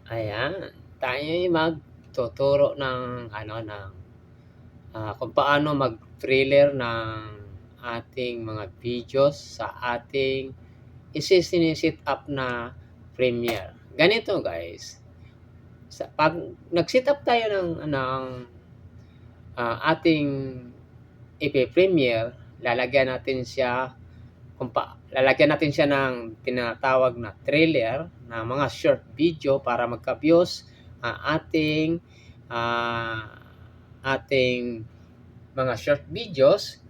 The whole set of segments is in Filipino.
Ayan, tayo'y magtuturo ng kung paano mag-trailer ng ating mga videos sa ating sini-set up na Premiere. Ganito guys, 'pag nag-set up tayo ng ating ipe-premiere, lalagyan natin siya ng tinatawag na trailer na mga short video para magka-views ang ah, ating mga short videos.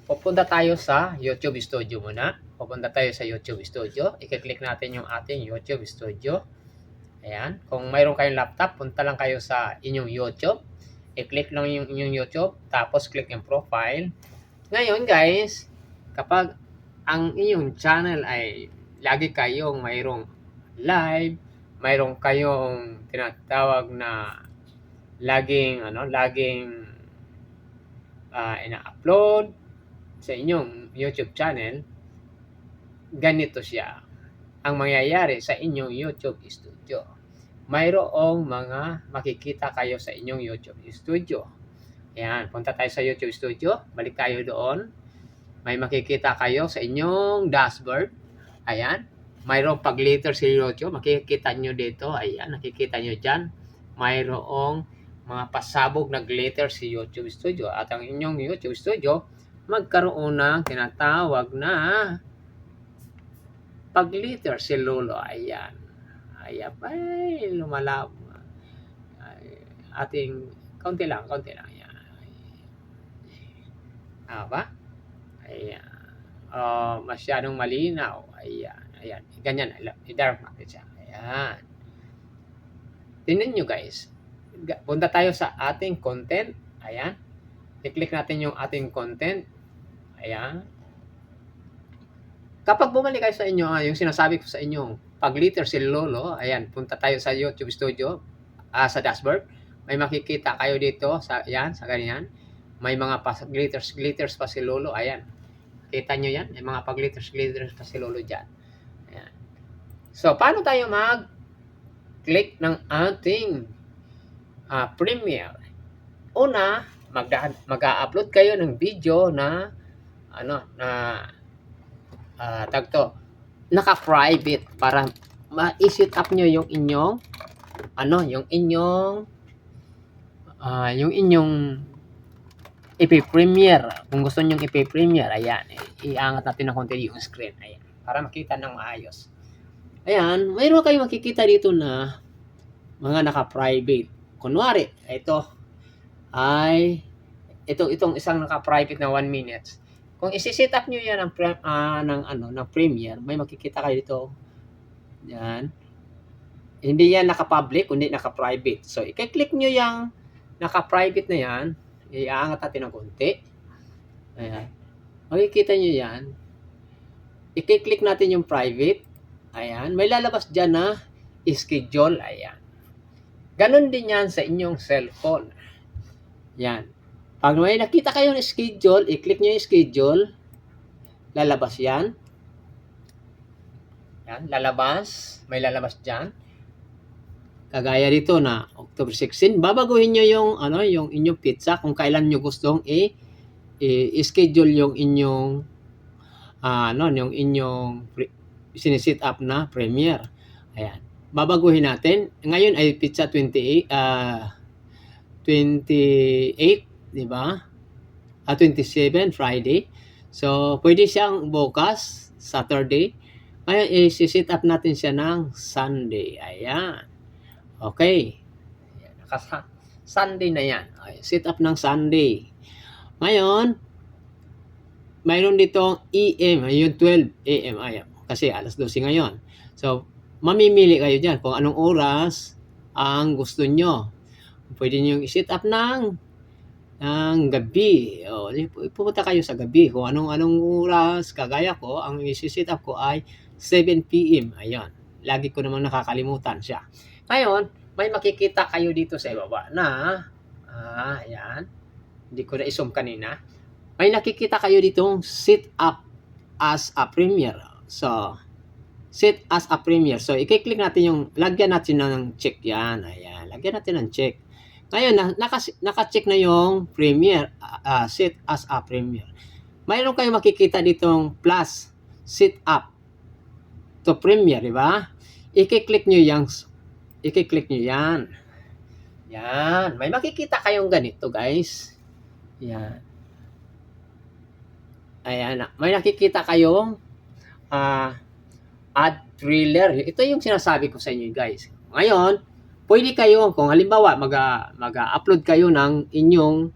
Pupunta tayo sa YouTube Studio muna. Pupunta tayo sa YouTube Studio. I-click natin yung ating YouTube Studio. Ayan. Kung mayroon kayong laptop, punta lang kayo sa inyong YouTube. I-click lang yung inyong YouTube. Tapos click yung profile. Ngayon guys, kapag ang inyong channel ay lagi kayong mayroong live, mayroong kayong tinatawag na laging ina-upload sa inyong YouTube channel, ganito siya ang mangyayari sa inyong YouTube Studio. Mayroong mga makikita kayo sa inyong YouTube Studio. Ayan, punta tayo sa YouTube Studio, balik tayo doon. May makikita kayo sa inyong dashboard. Ayan, mayroong pag-glitter sa YouTube, makikita nyo dito. Ayan, nakikita nyo dyan. Mayroong mga pasabog na glitter sa YouTube Studio. At ang inyong YouTube Studio, magkaroon ng tinatawag na pag-glitter si Lolo. Ayan. Ayan, ay lumalab. Ating konti lang. Ayan. Ba? Ayan. Masyadong malinaw. Ayan. Ganyan. I-dark natin siya. Ayan. Tingnan nyo guys. Punta tayo sa ating content. Ayan. I-click natin yung ating content. Ayan. Kapag bumalik kayo sa inyo, yung sinasabi ko sa inyo, pag-glitter si Lolo, ayan, punta tayo sa YouTube Studio, sa dashboard. May makikita kayo dito, sa ganyan. May mga glitters pa si Lolo, ayan. Kita nyo yan? May mga pag-glitters pa si Lolo dyan. Ayan. So, paano tayo mag-click ng ating Premiere? Una, mag-upload kayo ng video na naka-private para ma-set up nyo yung inyong ipi-premiere. Kung gusto nyo ipi-premiere, ayan, iangat natin ng konti yung screen, ayan, para makita ng maayos. Ayan, mayroon kayo makikita dito na mga naka-private. Kunwari, itong isang naka-private na 1 minute. Kung isi-set up nyo yan ng Premiere, may makikita kayo dito. Yan. Hindi yan naka-public, kundi naka-private. So, i-click nyo yung naka-private na yan. Iaangat natin ng konti. Ayan. Makikita nyo yan. I-click natin yung private. Ayan. May lalabas dyan na schedule. Ayan. Ganon din yan sa inyong cellphone. Yan. Pag may nakita kayo ng schedule, i-click nyo yung schedule. Lalabas yan. Yan, lalabas. May lalabas dyan. Kagaya dito na October 16, babaguhin nyo yung inyong pizza kung kailan nyo gustong i-schedule yung inyong yung inyong siniset up na Premiere. Ayan. Babaguhin natin. Ngayon ay pizza 28, 'di ba? 27 Friday. So, pwede siyang bukas, Saturday. Ngayon, i-set up natin siya ng Sunday. Ayan. Okay. Sunday na yan. Set up ng Sunday. Ngayon, mayroon ditong AM, yung 12 AM. Ayan. Kasi alas 12 ngayon. So, mamimili kayo dyan kung anong oras ang gusto nyo. Pwede nyo i-set up ng gabi. Pupunta kayo sa gabi kung anong oras. Kagaya ko, ang i-set up ko ay 7 PM. Ayan. Lagi ko namang nakakalimutan siya. Ngayon, may makikita kayo dito sa ibaba na, ayan. Hindi ko na i-zoom kanina. May nakikita kayo ditong set up as a Premiere. So, set as a Premiere. So, i-click natin yung, lagyan natin ng check yan. Ayan, lagyan natin ng check. Ngayon, naka-check na yung Premiere, set as a Premiere. Mayroon kayong makikita ditong plus, set up to Premiere, di ba? I-click nyo yan. I-click nyo yan. Yan. May makikita kayong ganito, guys. Yan. Ayan. May nakikita kayong add trailer. Ito yung sinasabi ko sa inyo, guys. Ngayon, pwede kayo, kung halimbawa, mag-upload kayo ng inyong,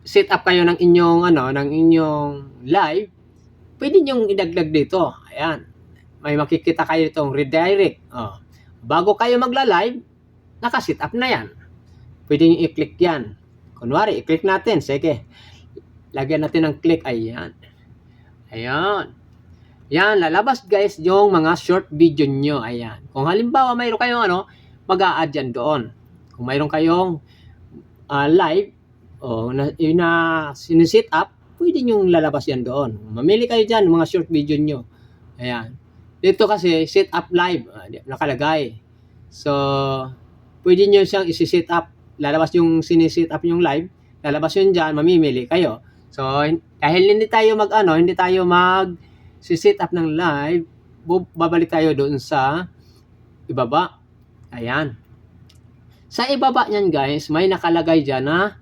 set up kayo ng inyong, ng inyong live, pwede nyo idagdag dito. Ayan. May makikita kayo itong redirect. Bago kayo magla-live, naka-set up na yan. Pwede nyo i-click yan. Kunwari, i-click natin. Sige. Lagyan natin ng click. Ayan. Ayan. Yan, lalabas guys yung mga short video nyo. Ayan. Kung halimbawa mayroon kayong mag-a-add yan doon. Kung mayroon kayong live na siniset up, pwede nyo lalabas yan doon. Mamili kayo dyan, mga short video nyo. Ayan. Dito kasi, set up live. Nakalagay. So, pwede nyo siyang isi-set up. Lalabas yung siniset up yung live. Lalabas yun dyan, mamimili kayo. So, dahil hindi tayo si-set up ng live, babalik tayo doon sa ibaba. Ayan. Sa ibaba niyan guys, may nakalagay dyan na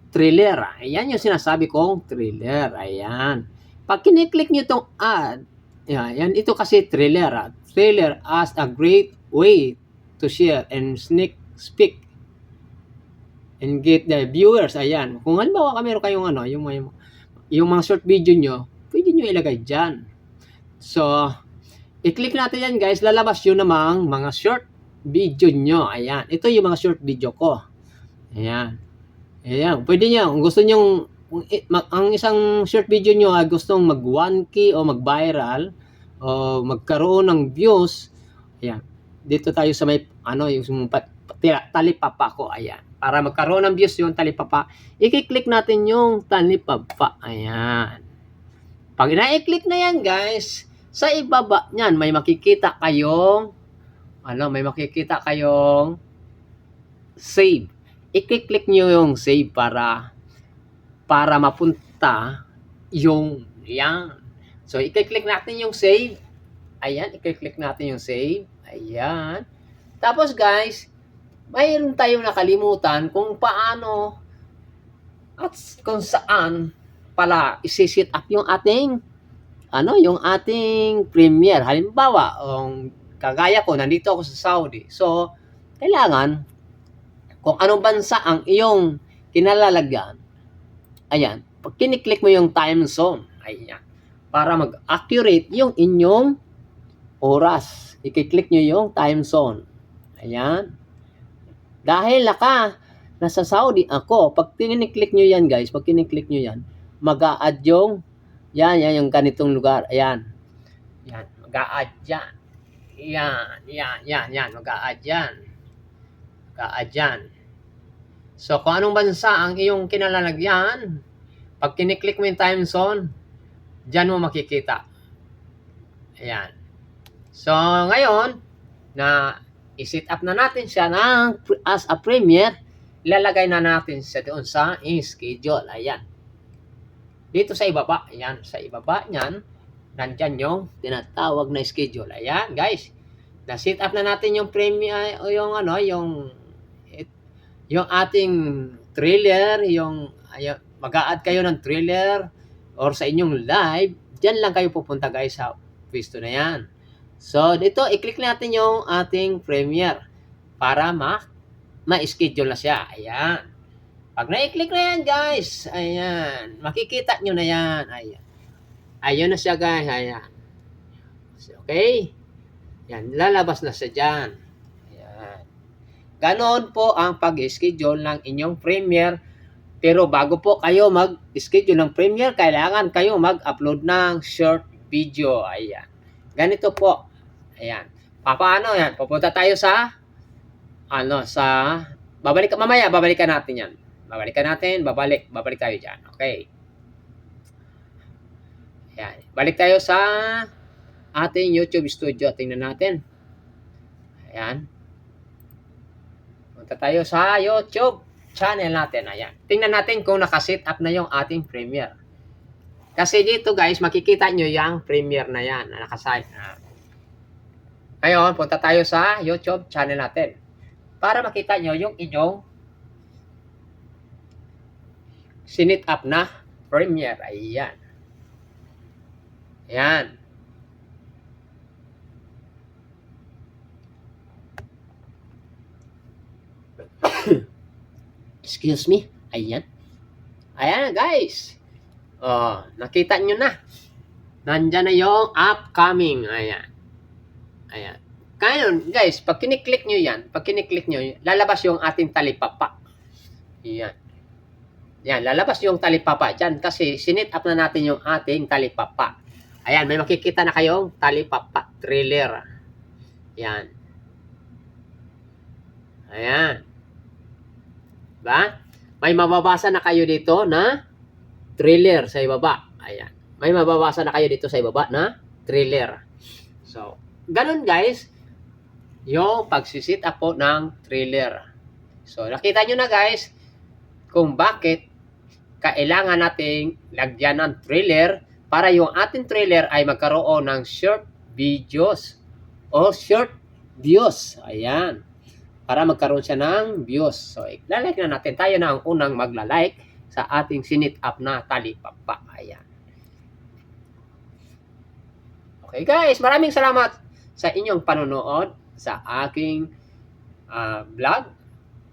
trailer. Ayan yung sinasabi kong trailer. Ayan. Pag kiniklik nyo itong add, yan, ito kasi trailer. Trailer as a great way to share and sneak peek and get the viewers. Ayan. Kung halimbawa meron kayong yung mga short video nyo, pwede nyo ilagay dyan. So, i-click natin yan guys, lalabas yun namang mga short video nyo. Ayan, ito yung mga short video ko. Ayan. Ayan, pwede nyo, kung gusto nyo, ang isang short video nyo ay gustong mag 1K o mag viral o magkaroon ng views. Ayan, dito tayo sa may, yung talipapa ko. Ayan, para magkaroon ng views yung talipapa, i-click natin yung talipapa. Ayan. Pag na-click na yan guys, sa ibaba niyan may makikita kayong save. I-click niyo yung save para mapunta yung yan. So i-click natin yung save. Ayan, i-click natin yung save. Ayan. Tapos guys, mayroon tayong nakalimutan kung paano at kung saan pala isi-set up yung ating Premiere. Halimbawa, kagaya ko, nandito ako sa Saudi. So, kailangan kung anong bansa ang iyong kinalalagyan. Ayan, pag kiniklik mo yung time zone, ayan, para mag-accurate yung inyong oras. I-click nyo yung time zone. Ayan. Dahil nasa Saudi ako, pag kiniklik nyo yan guys, mag-a-add yung yung ganitong lugar. Ayan. Yan, mag-a-add yan. Yan, mag-a-add yan. Mag-a-add yan. So, kung anong bansa ang iyong kinalalagyan, pag kiniklik mo yung time zone, dyan mo makikita. Ayan. So, ngayon, na i-set up na natin siya as a Premiere, ilalagay na natin siya doon sa schedule. Ayan. Dito sa ibaba, ayan, sa ibaba niyan, nandyan yung tinatawag na schedule. Ayan, guys. Na-set up na natin yung Premiere, yung ating trailer, mag-a-add kayo ng trailer or sa inyong live, dyan lang kayo pupunta guys sa pwesto na yan. So, dito, i-click natin yung ating Premiere para ma-schedule na siya. Ayan. Pag na-click na yan, guys, ayan, makikita nyo na yan. Ayan. Ayun na siya, guys. Ayan. Okay? Yan, lalabas na siya dyan. Ayan. Ganon po ang pag-schedule ng inyong Premiere. Pero bago po kayo mag-schedule ng Premiere, kailangan kayo mag-upload ng short video. Ayan. Ganito po. Ayan. Paano yan? Pupunta tayo babalikan natin yan. Babalik tayo dyan. Okay. Ayan. Balik tayo sa ating YouTube Studio. Tingnan natin. Ayan. Punta tayo sa YouTube channel natin. Ayan. Tingnan natin kung nakaset up na yung ating Premiere. Kasi dito guys, makikita nyo yung Premiere na yan na nakasign. Ngayon, punta tayo sa YouTube channel natin. Para makita nyo yung inyong sinit up na Premiere. Ayan. Ayan. Excuse me. Ayan. Ayan guys. Oh, nakita nyo na. Nandyan na yung upcoming. Ayan. Ayan. Ngayon, guys, pag kiniklik nyo yan, lalabas yung ating talipapa. Ayan. Yan, lalabas yung talipapa dyan kasi sinit up na natin yung ating talipapa. Ayan, may makikita na kayong talipapa trailer. Ayan. Ayan. Diba? May mababasa na kayo dito na trailer sa ibaba. Ayan. May mababasa na kayo dito sa ibaba na trailer. So, ganun guys, yung pagsisit up po ng trailer. So, nakita nyo na guys, kung bakit kailangan nating lagyan ng trailer para yung ating trailer ay magkaroon ng short videos o short views. Ayan. Para magkaroon siya ng views. So, ilalike na natin. Tayo na ang unang maglalike sa ating sinit up na talipapa. Ayan. Okay guys, maraming salamat sa inyong panonood sa aking vlog.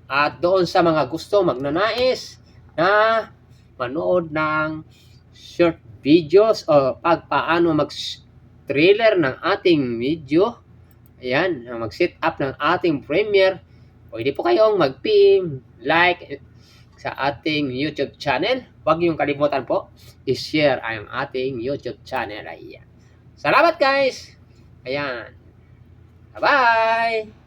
At doon sa mga gusto magnanais na manood ng short videos o paano mag-trailer ng ating video, ayan, mag-set up ng ating Premiere, pwede po kayong mag-PM, like sa ating YouTube channel. Huwag niyong kalimutan po, i-share ang ating YouTube channel. Ayan. Salamat guys! Ayan. Bye-bye!